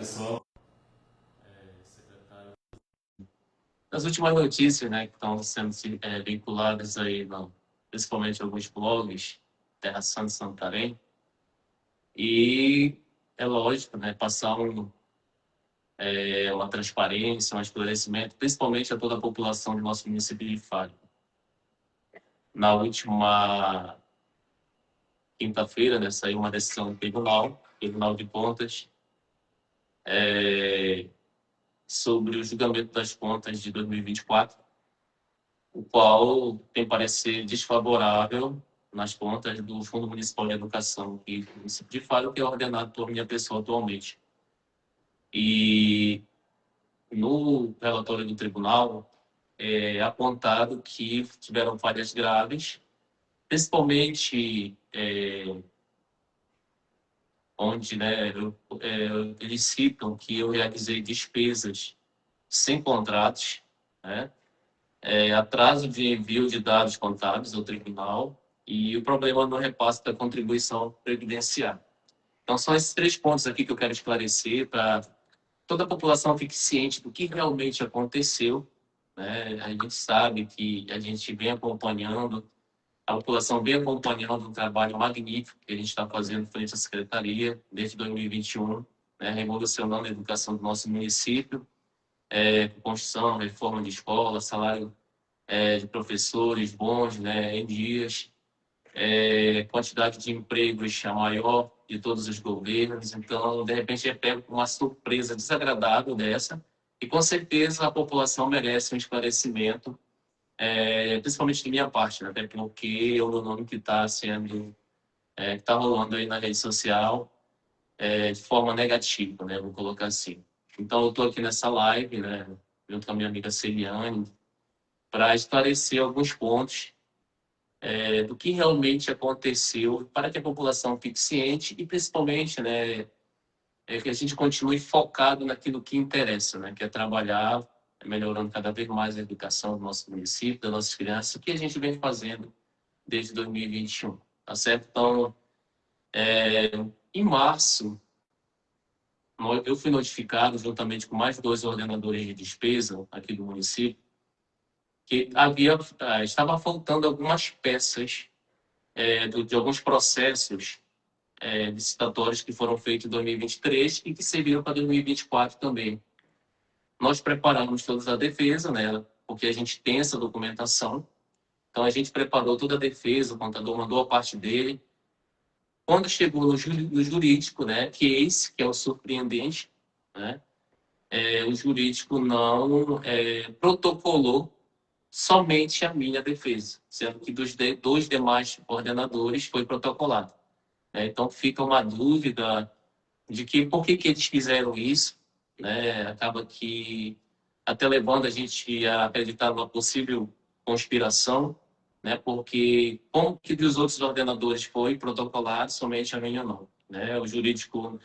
pessoal. As últimas notícias, né, que estão sendo vinculadas aí, principalmente alguns blogs, Terra Santa e Santarém, e é lógico, né, passar uma transparência, um esclarecimento, principalmente a toda a população do nosso município de Faro. Na última quinta-feira, né, saiu uma decisão do Tribunal de Contas, sobre o julgamento das contas de 2024, o qual tem parecer desfavorável nas contas do Fundo Municipal de Educação e do município de Faro, que é ordenado por minha pessoa atualmente. E no relatório do tribunal é apontado que tiveram falhas graves, principalmente onde, né, eles citam que eu realizei despesas sem contratos, né, atraso de envio de dados contábeis ao tribunal e o problema no repasse da contribuição previdenciária. Então, são esses 3 pontos aqui que eu quero esclarecer para toda a população fique ciente do que realmente aconteceu, né? A gente sabe que a gente vem acompanhando, a população vem acompanhando um trabalho magnífico que a gente está fazendo frente à Secretaria desde 2021, né? Revolucionando a educação do nosso município, construção, reforma de escola, salário de professores bons, né, em dias, quantidade de empregos a maior de todos os governos. Então, de repente, é pego uma surpresa desagradável dessa, e com certeza a população merece um esclarecimento, principalmente de minha parte, né, até porque é o meu nome que está sendo, que está rolando aí na rede social de forma negativa, né, vou colocar assim. Então, eu estou aqui nessa live, né, junto com a minha amiga Celiane, para esclarecer alguns pontos do que realmente aconteceu, para que a população fique ciente e, principalmente, né, que a gente continue focado naquilo que interessa, né, que é trabalhar, melhorando cada vez mais a educação do nosso município, das nossas crianças, o que a gente vem fazendo desde 2021, tá certo? Então, em março, eu fui notificado, juntamente com mais 2 ordenadores de despesa aqui do município, que estava faltando algumas peças de alguns processos licitatórios que foram feitos em 2023 e que serviram para 2024 também. Nós preparamos toda a defesa, né, porque a gente tem essa documentação. Então, a gente preparou toda a defesa, o contador mandou a parte dele. Quando chegou no jurídico, né, que esse que é o surpreendente, né, o jurídico não protocolou somente a minha defesa, sendo que dos 2 demais ordenadores foi protocolado. Então, fica uma dúvida de que por que eles fizeram isso, né? Acaba que até levando a gente a acreditar numa possível conspiração, né? Porque como que dos outros ordenadores foi protocolado, somente a minha não, né? O jurídico,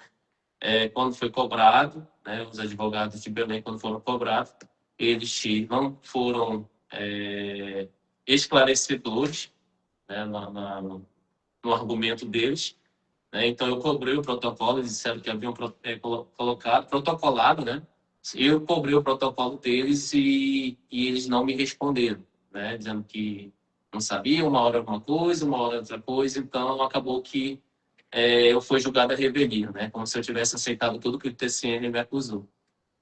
quando foi cobrado, né? Os advogados de Belém, quando foram cobrados, eles não foram esclarecedores, né? No argumento deles, né? Então, eu cobrei o protocolo, eles disseram que haviam protocolado, né? Eu cobrei o protocolo deles e eles não me responderam, né? Dizendo que não sabiam, uma hora alguma coisa, uma hora outra coisa. Então, acabou que eu fui julgado a revelia, né? Como se eu tivesse aceitado tudo que o TCM me acusou.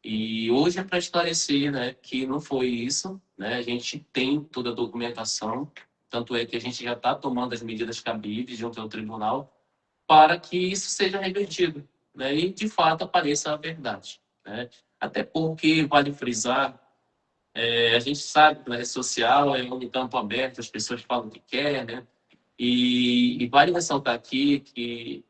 E hoje é para esclarecer, né, que não foi isso, né? A gente tem toda a documentação, tanto é que a gente já está tomando as medidas cabíveis junto ao tribunal, para que isso seja revertido, né? E, de fato, apareça a verdade, né? Até porque, vale frisar, a gente sabe que na rede social é um campo aberto, as pessoas falam o que quer, né? E vale ressaltar aqui que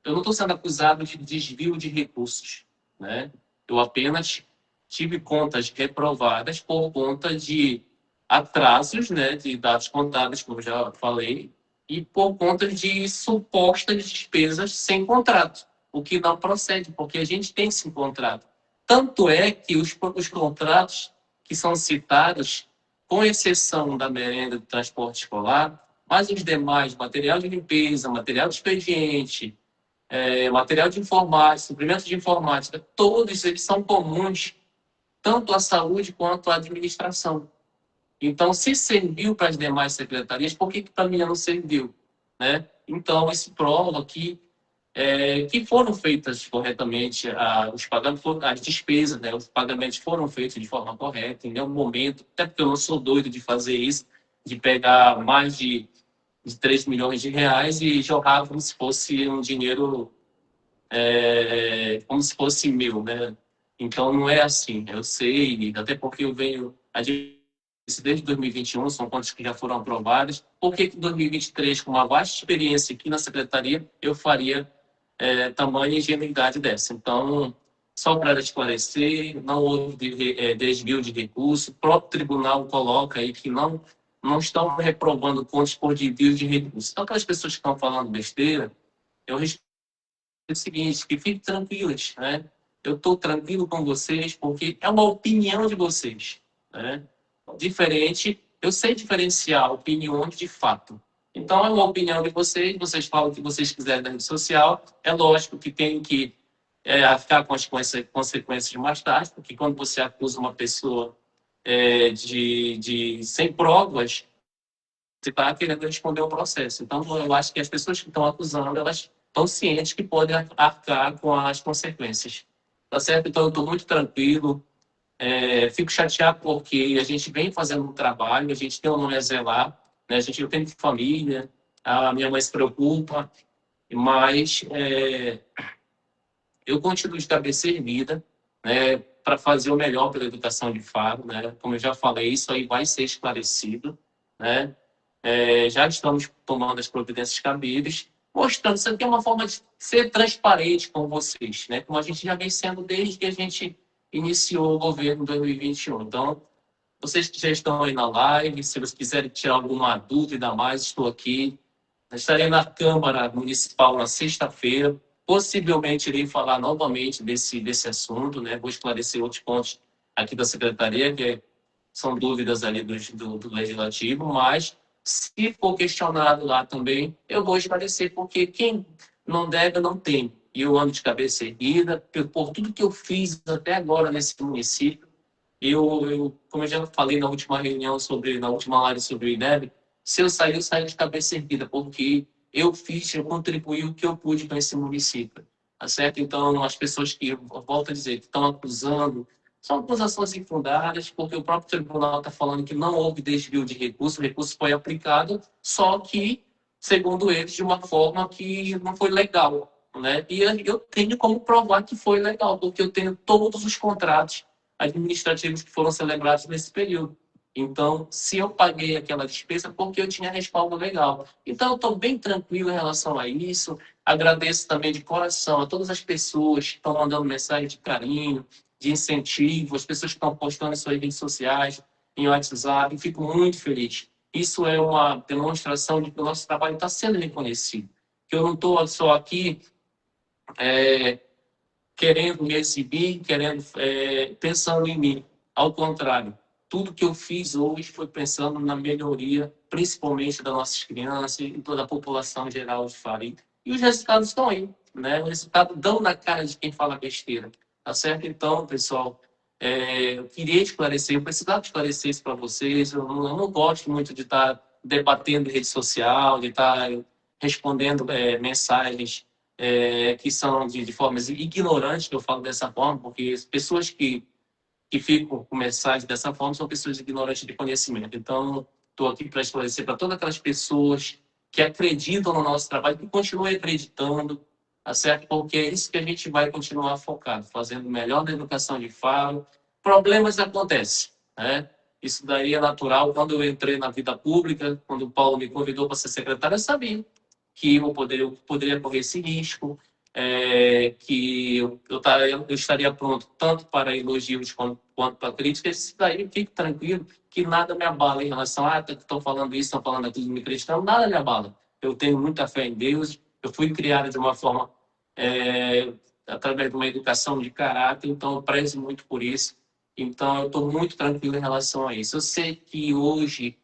eu não estou sendo acusado de desvio de recursos, né? Eu apenas tive contas reprovadas por conta de atrasos, né, de dados contábeis, como eu já falei, e por conta de supostas despesas sem contrato, o que não procede, porque a gente tem sim contrato. Tanto é que os contratos que são citados, com exceção da merenda do transporte escolar, mas os demais, material de limpeza, material de expediente, material de informática, suprimentos de informática, todos eles são comuns, tanto à saúde quanto à administração. Então, se serviu para as demais secretarias, por que para mim não serviu? Né? Então, isso prova que foram feitas corretamente os pagamentos, as despesas, né? Os pagamentos foram feitos de forma correta, em nenhum momento, até porque eu não sou doido de fazer isso, de pegar mais de 3 milhões de reais e jogar como se fosse um dinheiro, como se fosse meu, né? Então, não é assim. Eu sei, até porque eu venho desde 2021, são contas que já foram aprovadas. Por que em 2023, com uma vasta experiência aqui na secretaria, eu faria tamanha ingenuidade dessa? Então, só para esclarecer, não houve desvio de recurso. O próprio tribunal coloca aí que não estão reprovando contas por desvio de recursos. Então, aquelas pessoas que estão falando besteira, eu respeito o seguinte, que fiquem tranquilas, né? Eu estou tranquilo com vocês porque é uma opinião de vocês, né? Diferente, eu sei diferenciar opiniões de fato. Então, é uma opinião de vocês, vocês falam o que vocês quiserem na rede social, é lógico que tem que ficar com as consequências mais tarde, porque quando você acusa uma pessoa sem provas, você está querendo responder o processo. Então, eu acho que as pessoas que estão acusando, elas estão cientes que podem arcar com as consequências. Tá certo? Então, eu estou muito tranquilo. Fico chateado porque a gente vem fazendo um trabalho, a gente tem um nome a zelar, né? Eu tenho família, a minha mãe se preocupa, mas eu continuo de cabeça erguida, né, para fazer o melhor pela educação de Faro, né? Como eu já falei, isso aí vai ser esclarecido, né? Já estamos tomando as providências cabíveis, mostrando isso aqui é uma forma de ser transparente com vocês, né? Como a gente já vem sendo desde que a gente iniciou o governo em 2021. Então, vocês que já estão aí na live, se vocês quiserem tirar alguma dúvida a mais, estou aqui. Estarei na Câmara Municipal na sexta-feira. Possivelmente irei falar novamente desse assunto, né? Vou esclarecer outros pontos aqui da Secretaria, são dúvidas ali do Legislativo, mas se for questionado lá também, eu vou esclarecer, porque quem não deve, não tem. E eu ando de cabeça erguida, por tudo que eu fiz até agora nesse município. Como eu já falei na última reunião, na última live sobre o INEB, se eu saio de cabeça erguida, porque eu contribuí o que eu pude para esse município. Tá certo? Então, as pessoas que, eu volto a dizer, que estão acusando, são acusações infundadas, porque o próprio tribunal está falando que não houve desvio de recurso, o recurso foi aplicado, só que, segundo eles, de uma forma que não foi legal. Né? E eu tenho como provar que foi legal, porque eu tenho todos os contratos administrativos que foram celebrados nesse período. Então, se eu paguei aquela despesa, porque eu tinha respaldo legal. Então, eu estou bem tranquilo em relação a isso. Agradeço também de coração a todas as pessoas que estão mandando mensagem de carinho, de incentivo, as pessoas que estão postando em suas redes sociais, em WhatsApp. Fico muito feliz. Isso é uma demonstração de que o nosso trabalho está sendo reconhecido. Que eu não estou só aqui querendo me exibir, pensando em mim. Ao contrário, tudo que eu fiz hoje foi pensando na melhoria, principalmente das nossas crianças e toda a população geral de Faro. E os resultados estão aí, né? Os resultados dão na cara de quem fala besteira, tá certo? Então, pessoal, eu queria esclarecer, eu precisava esclarecer isso para vocês. Eu não gosto muito de estar debatendo em rede social, de estar respondendo mensagens que são de formas ignorantes, que eu falo dessa forma, porque as pessoas que ficam com mensagens dessa forma são pessoas ignorantes de conhecimento. Então, estou aqui para esclarecer para todas aquelas pessoas que acreditam no nosso trabalho, que continuem acreditando, tá certo? Porque é isso que a gente vai continuar focado, fazendo o melhor da educação de Faro. Problemas acontecem, né? Isso daí é natural. Quando eu entrei na vida pública, quando o Paulo me convidou para ser secretário, eu sabia que eu poderia correr esse risco, que eu estaria pronto tanto para elogios quanto para críticas. Isso daí, fique tranquilo, que nada me abala em relação a estão falando isso, estão falando aquilo, me criticando, nada me abala. Eu tenho muita fé em Deus, eu fui criado de uma forma, através de uma educação de caráter, então eu prezo muito por isso. Então, eu estou muito tranquilo em relação a isso. Eu sei que hoje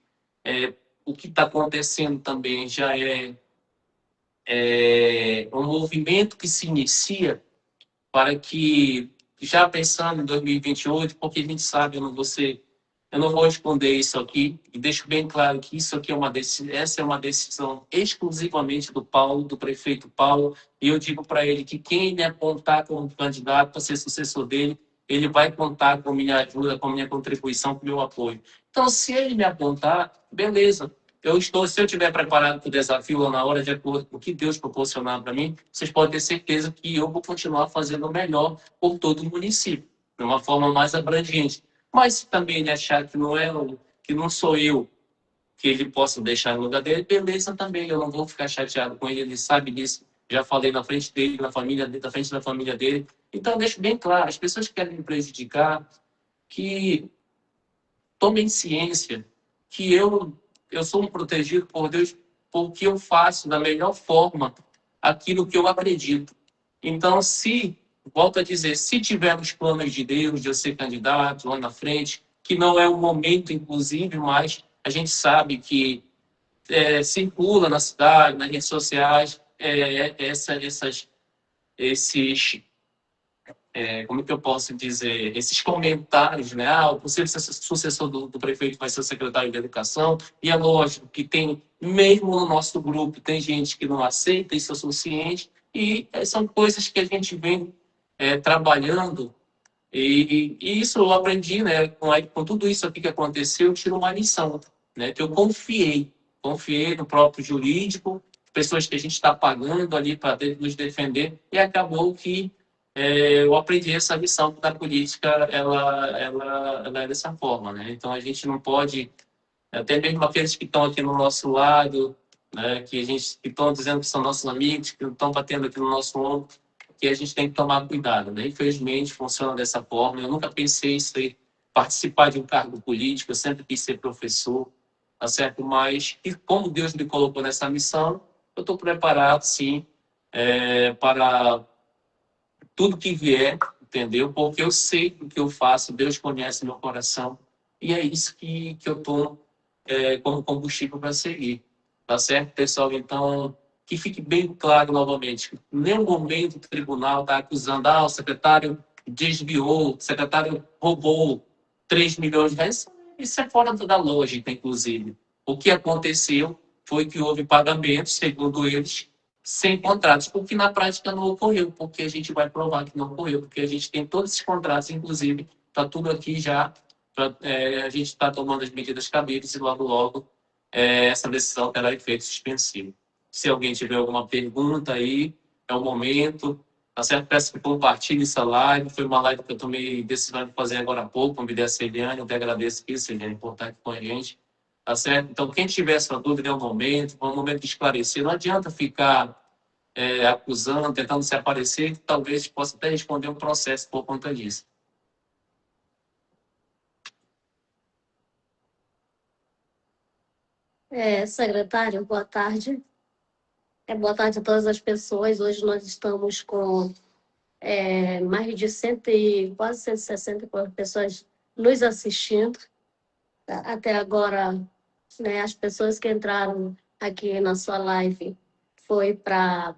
o que está acontecendo também já um movimento que se inicia para que, já pensando em 2028, porque a gente sabe, eu não vou responder isso aqui, e deixo bem claro que isso aqui essa é uma decisão exclusivamente do Paulo, do prefeito Paulo, e eu digo para ele que quem ele apontar como candidato para ser sucessor dele, ele vai contar com minha ajuda, com minha contribuição, com meu apoio. Então, se ele me apontar, beleza. Se eu estiver preparado para o desafio ou na hora, de acordo com o que Deus proporcionar para mim, vocês podem ter certeza que eu vou continuar fazendo o melhor por todo o município, de uma forma mais abrangente. Mas se também ele achar que não sou eu que ele possa deixar no lugar dele, beleza também, eu não vou ficar chateado com ele, ele sabe disso. Já falei na frente dele, na frente da família dele. Então, eu deixo bem claro, as pessoas que querem me prejudicar, que tomem ciência que eu sou um protegido por Deus porque eu faço da melhor forma aquilo que eu acredito. Então, volto a dizer, se tivermos planos de Deus, de eu ser candidato lá na frente, que não é o momento, inclusive, mas a gente sabe que circula na cidade, nas redes sociais, esses como que eu posso dizer, esses comentários, né? O possível sucessor do prefeito vai ser o secretário de Educação, e é lógico que tem, mesmo no nosso grupo, tem gente que não aceita, isso eu sou ciente, e são coisas que a gente vem trabalhando, e isso eu aprendi, né? Com tudo isso aqui que aconteceu, eu tiro uma lição, né? Que eu confiei no próprio jurídico, pessoas que a gente está pagando ali para nos defender, e acabou que eu aprendi essa lição da política, ela é dessa forma, né? Então a gente não pode, até mesmo aqueles que estão aqui no nosso lado, né, que estão dizendo que são nossos amigos, que estão batendo aqui no nosso ombro, que a gente tem que tomar cuidado, né? Infelizmente funciona dessa forma. Eu nunca pensei em participar de um cargo político, eu sempre quis ser professor, tá certo? Mas e como Deus me colocou nessa missão, eu estou preparado, sim, para tudo que vier, entendeu? Porque eu sei o que eu faço, Deus conhece meu coração, e é isso que eu tomo como combustível para seguir. Tá certo, pessoal? Então, que fique bem claro novamente, que em nenhum momento o tribunal está acusando, o secretário desviou, o secretário roubou 3 milhões de reais. Isso é fora da lógica, inclusive. O que aconteceu foi que houve pagamentos, segundo eles, sem contratos, o que na prática não ocorreu, porque a gente vai provar que não ocorreu, porque a gente tem todos esses contratos, inclusive, está tudo aqui já, a gente está tomando as medidas cabíveis e logo, logo, essa decisão terá efeito suspensivo. Se alguém tiver alguma pergunta aí, é o momento, tá certo? Peço que compartilhe essa live, foi uma live que eu tomei decisão de fazer agora há pouco, convidei a Celiane, eu até agradeço aqui, Celiane, por estar aqui com a gente, tá certo? Então, quem tiver essa dúvida, é um momento de esclarecer, não adianta ficar acusando, tentando se aparecer, que talvez possa até responder um processo por conta disso. Secretário, boa tarde. Boa tarde a todas as pessoas. Hoje nós estamos com mais de quase 160 pessoas nos assistindo. Até agora, né, as pessoas que entraram aqui na sua live foi para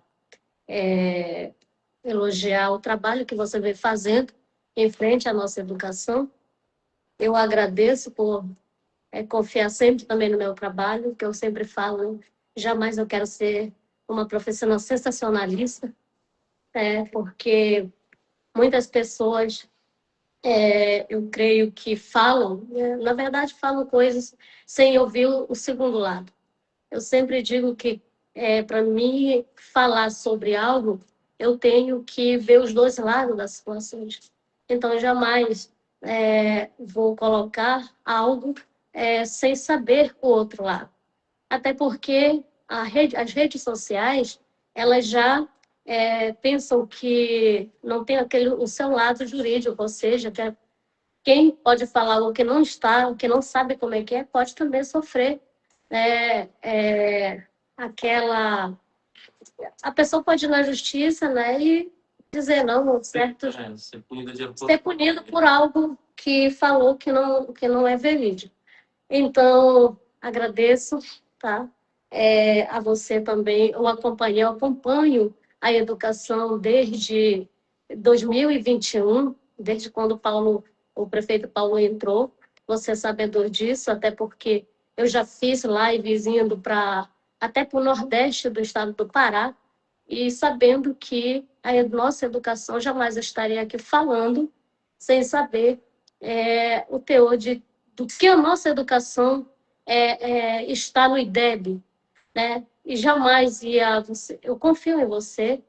elogiar o trabalho que você vem fazendo em frente à nossa educação. Eu agradeço por confiar sempre também no meu trabalho, que eu sempre falo, jamais eu quero ser uma profissional sensacionalista, porque muitas pessoas, eu creio que falam, na verdade falam coisas sem ouvir o segundo lado. Eu sempre digo que, para mim, falar sobre algo, eu tenho que ver os dois lados das situações. Então, eu jamais vou colocar algo sem saber o outro lado. Até porque as redes sociais, elas já pensam que não tem o seu lado jurídico, ou seja, que quem pode falar o que não está, o que não sabe como é que pode também sofrer aquela... A pessoa pode ir na justiça, né, e dizer não, certo? Ser punido por algo que falou que não é verídico. Então, agradeço, tá? a você também, eu acompanho a educação desde 2021, desde quando o prefeito Paulo entrou. Você é sabedor disso, até porque eu já fiz lives indo até para o Nordeste do estado do Pará, e sabendo que a nossa educação jamais estaria aqui falando sem saber o teor do que a nossa educação está no IDEB, né? E jamais ia... Eu confio em você,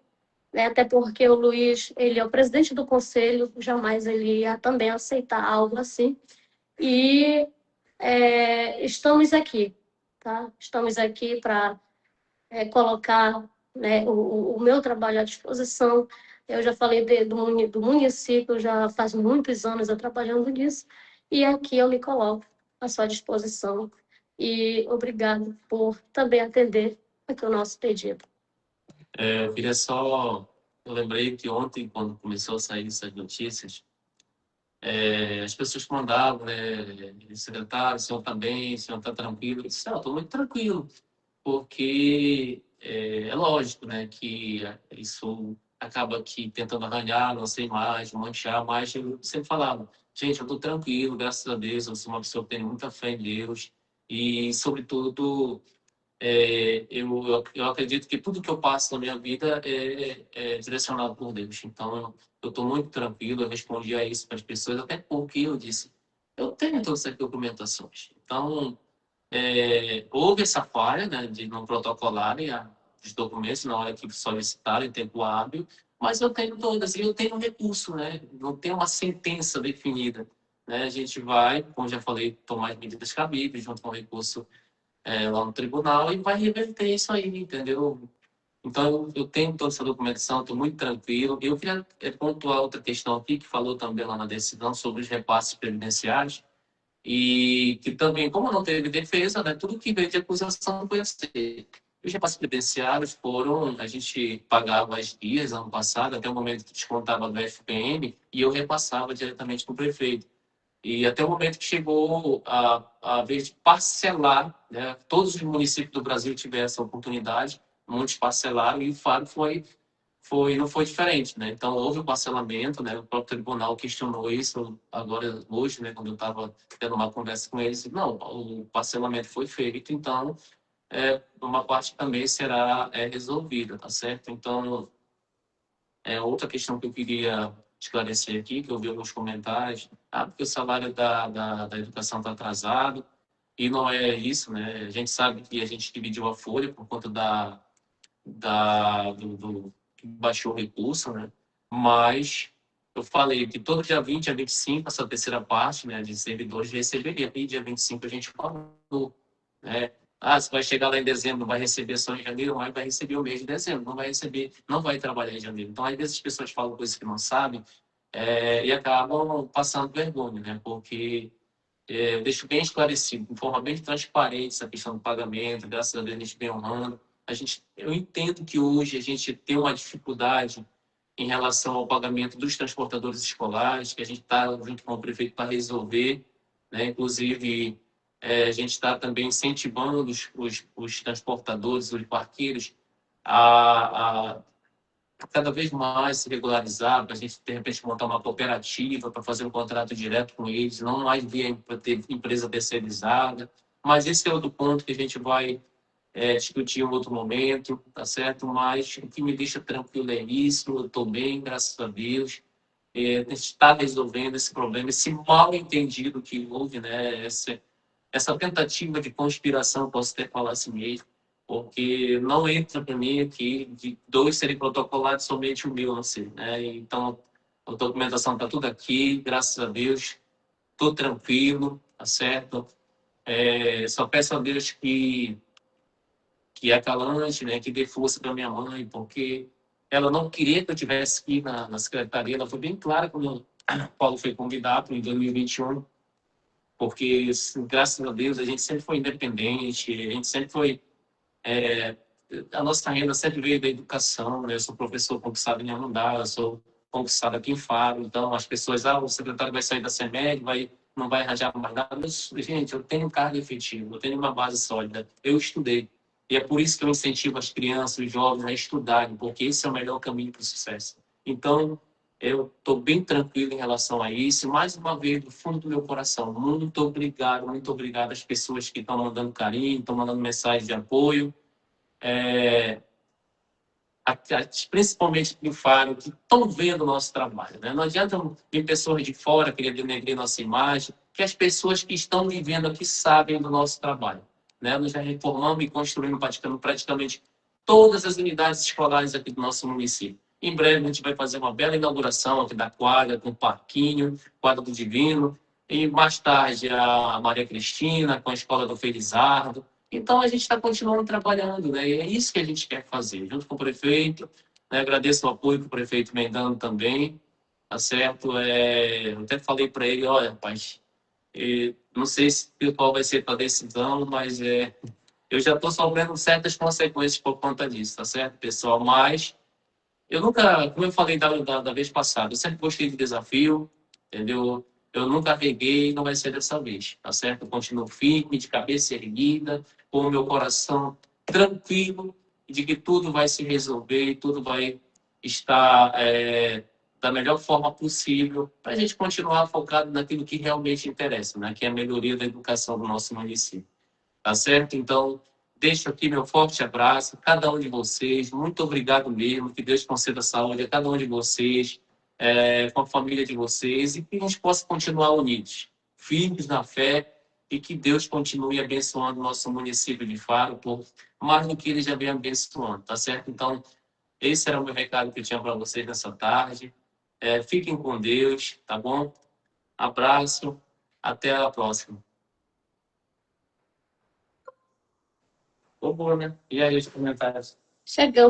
né? Até porque o Luiz, ele é o presidente do conselho, jamais ele ia também aceitar algo assim. E estamos aqui, tá? Estamos aqui para colocar, né, o meu trabalho à disposição. Eu já falei do município, já faz muitos anos eu trabalhando nisso, e aqui eu me coloco à sua disposição. E obrigado por também atender aqui o nosso pedido. Eu queria só... Eu lembrei que ontem, quando começou a sair essas notícias, as pessoas mandavam, né, secretário, o senhor está bem, o senhor está tranquilo? Eu disse, não, estou muito tranquilo, porque é lógico, né, que isso acaba aqui tentando arranhar nossa imagem, manchar, mas eu sempre falava, gente, eu estou tranquilo, graças a Deus, eu sou uma pessoa que tem muita fé em Deus e, sobretudo, eu acredito que tudo que eu passo na minha vida é direcionado por Deus. Então, eu estou muito tranquilo, eu respondi a isso para as pessoas, até porque eu disse, eu tenho todas essas documentações. Então, houve essa falha, né, de não protocolarem os documentos na hora que solicitaram em tempo hábil, mas eu tenho todas, e eu tenho um recurso, né, não tem uma sentença definida. Né, a gente vai, como já falei, tomar as medidas cabíveis junto com o recurso lá no tribunal e vai reverter isso aí, entendeu? Então, eu tenho toda essa documentação, estou muito tranquilo. Eu queria pontuar outra questão aqui, que falou também lá na decisão sobre os repasses previdenciários, e que também, como não teve defesa, né, tudo que veio de acusação foi aceito. Os repasses previdenciários foram, a gente pagava as guias ano passado, até o momento que descontava do FPM, e eu repassava diretamente para o prefeito. E até o momento que chegou a vez de parcelar, né, todos os municípios do Brasil tiveram essa oportunidade, muitos parcelaram, e o Fábio não foi diferente. Né? Então, houve o parcelamento, né? O próprio tribunal questionou isso agora, hoje, né, quando eu estava tendo uma conversa com eles. Não, o parcelamento foi feito, então, uma parte também será resolvida, tá certo? Então, outra questão que eu queria esclarecer aqui, que eu vi alguns comentários, porque o salário da educação está atrasado, e não é isso, né? A gente sabe que a gente dividiu a folha por conta do que baixou o recurso, né? Mas eu falei que todo dia 20 a 25, essa terceira parte, né, de servidores receberia, e dia 25 a gente falou, né? Você vai chegar lá em dezembro, não vai receber só em janeiro, mas vai receber o mês de dezembro, não vai receber, não vai trabalhar em janeiro. Então, às vezes as pessoas falam coisas que não sabem e acabam passando vergonha, né? Porque eu deixo bem esclarecido, de forma bem transparente, essa questão do pagamento, graças a Deus a gente vem honrando. Eu entendo que hoje a gente tem uma dificuldade em relação ao pagamento dos transportadores escolares, que a gente está junto com o prefeito para resolver, né? Inclusive, a gente está também incentivando os transportadores, os parqueiros, a cada vez mais se regularizar, para a gente, de repente, montar uma cooperativa para fazer um contrato direto com eles, não mais via ter empresa terceirizada. Mas esse é outro ponto que a gente vai discutir em outro momento, tá certo? Mas o que me deixa tranquilo é isso, eu estou bem, graças a Deus. A gente está resolvendo esse problema, esse mal entendido que houve, né? Essa tentativa de conspiração, posso até falar assim mesmo, porque não entra para mim aqui de dois serem protocolados, somente o meu não ser, né? Então, a documentação está tudo aqui, graças a Deus, estou tranquilo, tá certo? Só peço a Deus que acalante, né? Que dê força para minha mãe, porque ela não queria que eu tivesse aqui na secretaria, ela foi bem clara quando o Paulo foi convidado em 2021, porque, graças a Deus, a gente sempre foi independente, a gente sempre foi... a nossa renda sempre veio da educação, né? Eu sou professor concursado em Arundá, eu sou concursado aqui em Faro, então as pessoas, o secretário vai sair da CEMEG, não vai arranjar mais nada. Gente, eu tenho carga efetiva, eu tenho uma base sólida, eu estudei. E é por isso que eu incentivo as crianças, os jovens a estudarem, porque esse é o melhor caminho para o sucesso. Então, eu estou bem tranquilo em relação a isso. Mais uma vez, do fundo do meu coração, muito obrigado às pessoas que estão mandando carinho, estão mandando mensagem de apoio. Principalmente do Faro, que estão vendo o nosso trabalho. Né? Não adianta vir pessoas de fora querer denegrir nossa imagem, que as pessoas que estão vivendo aqui sabem do nosso trabalho. Né? Nós já reformamos e construímos praticamente todas as unidades escolares aqui do nosso município. Em breve a gente vai fazer uma bela inauguração aqui da quadra, com o parquinho, quadra do Divino, e mais tarde a Maria Cristina, com a escola do Felizardo. Então, a gente está continuando trabalhando, né? E é isso que a gente quer fazer, junto com o prefeito. Né? Agradeço o apoio que o prefeito vem dando também, tá certo? Eu até falei para ele, olha, rapaz, não sei qual vai ser a decisão, mas eu já estou sofrendo certas consequências por conta disso, tá certo, pessoal? Mas eu nunca, como eu falei da vez passada, eu sempre gostei de desafio, entendeu? Eu nunca reguei e não vai ser dessa vez, tá certo? Eu continuo firme, de cabeça erguida, com o meu coração tranquilo, de que tudo vai se resolver e tudo vai estar da melhor forma possível para a gente continuar focado naquilo que realmente interessa, né? Que é a melhoria da educação do nosso município. Tá certo? Então, deixo aqui meu forte abraço a cada um de vocês. Muito obrigado mesmo. Que Deus conceda saúde a cada um de vocês, com a família de vocês, e que a gente possa continuar unidos, firmes na fé, e que Deus continue abençoando o nosso município de Faro, por mais do que ele já vem abençoando, tá certo? Então, esse era o meu recado que eu tinha para vocês nessa tarde. Fiquem com Deus, tá bom? Abraço, até a próxima. Ô, boa, né? E aí, os comentários? Chegamos.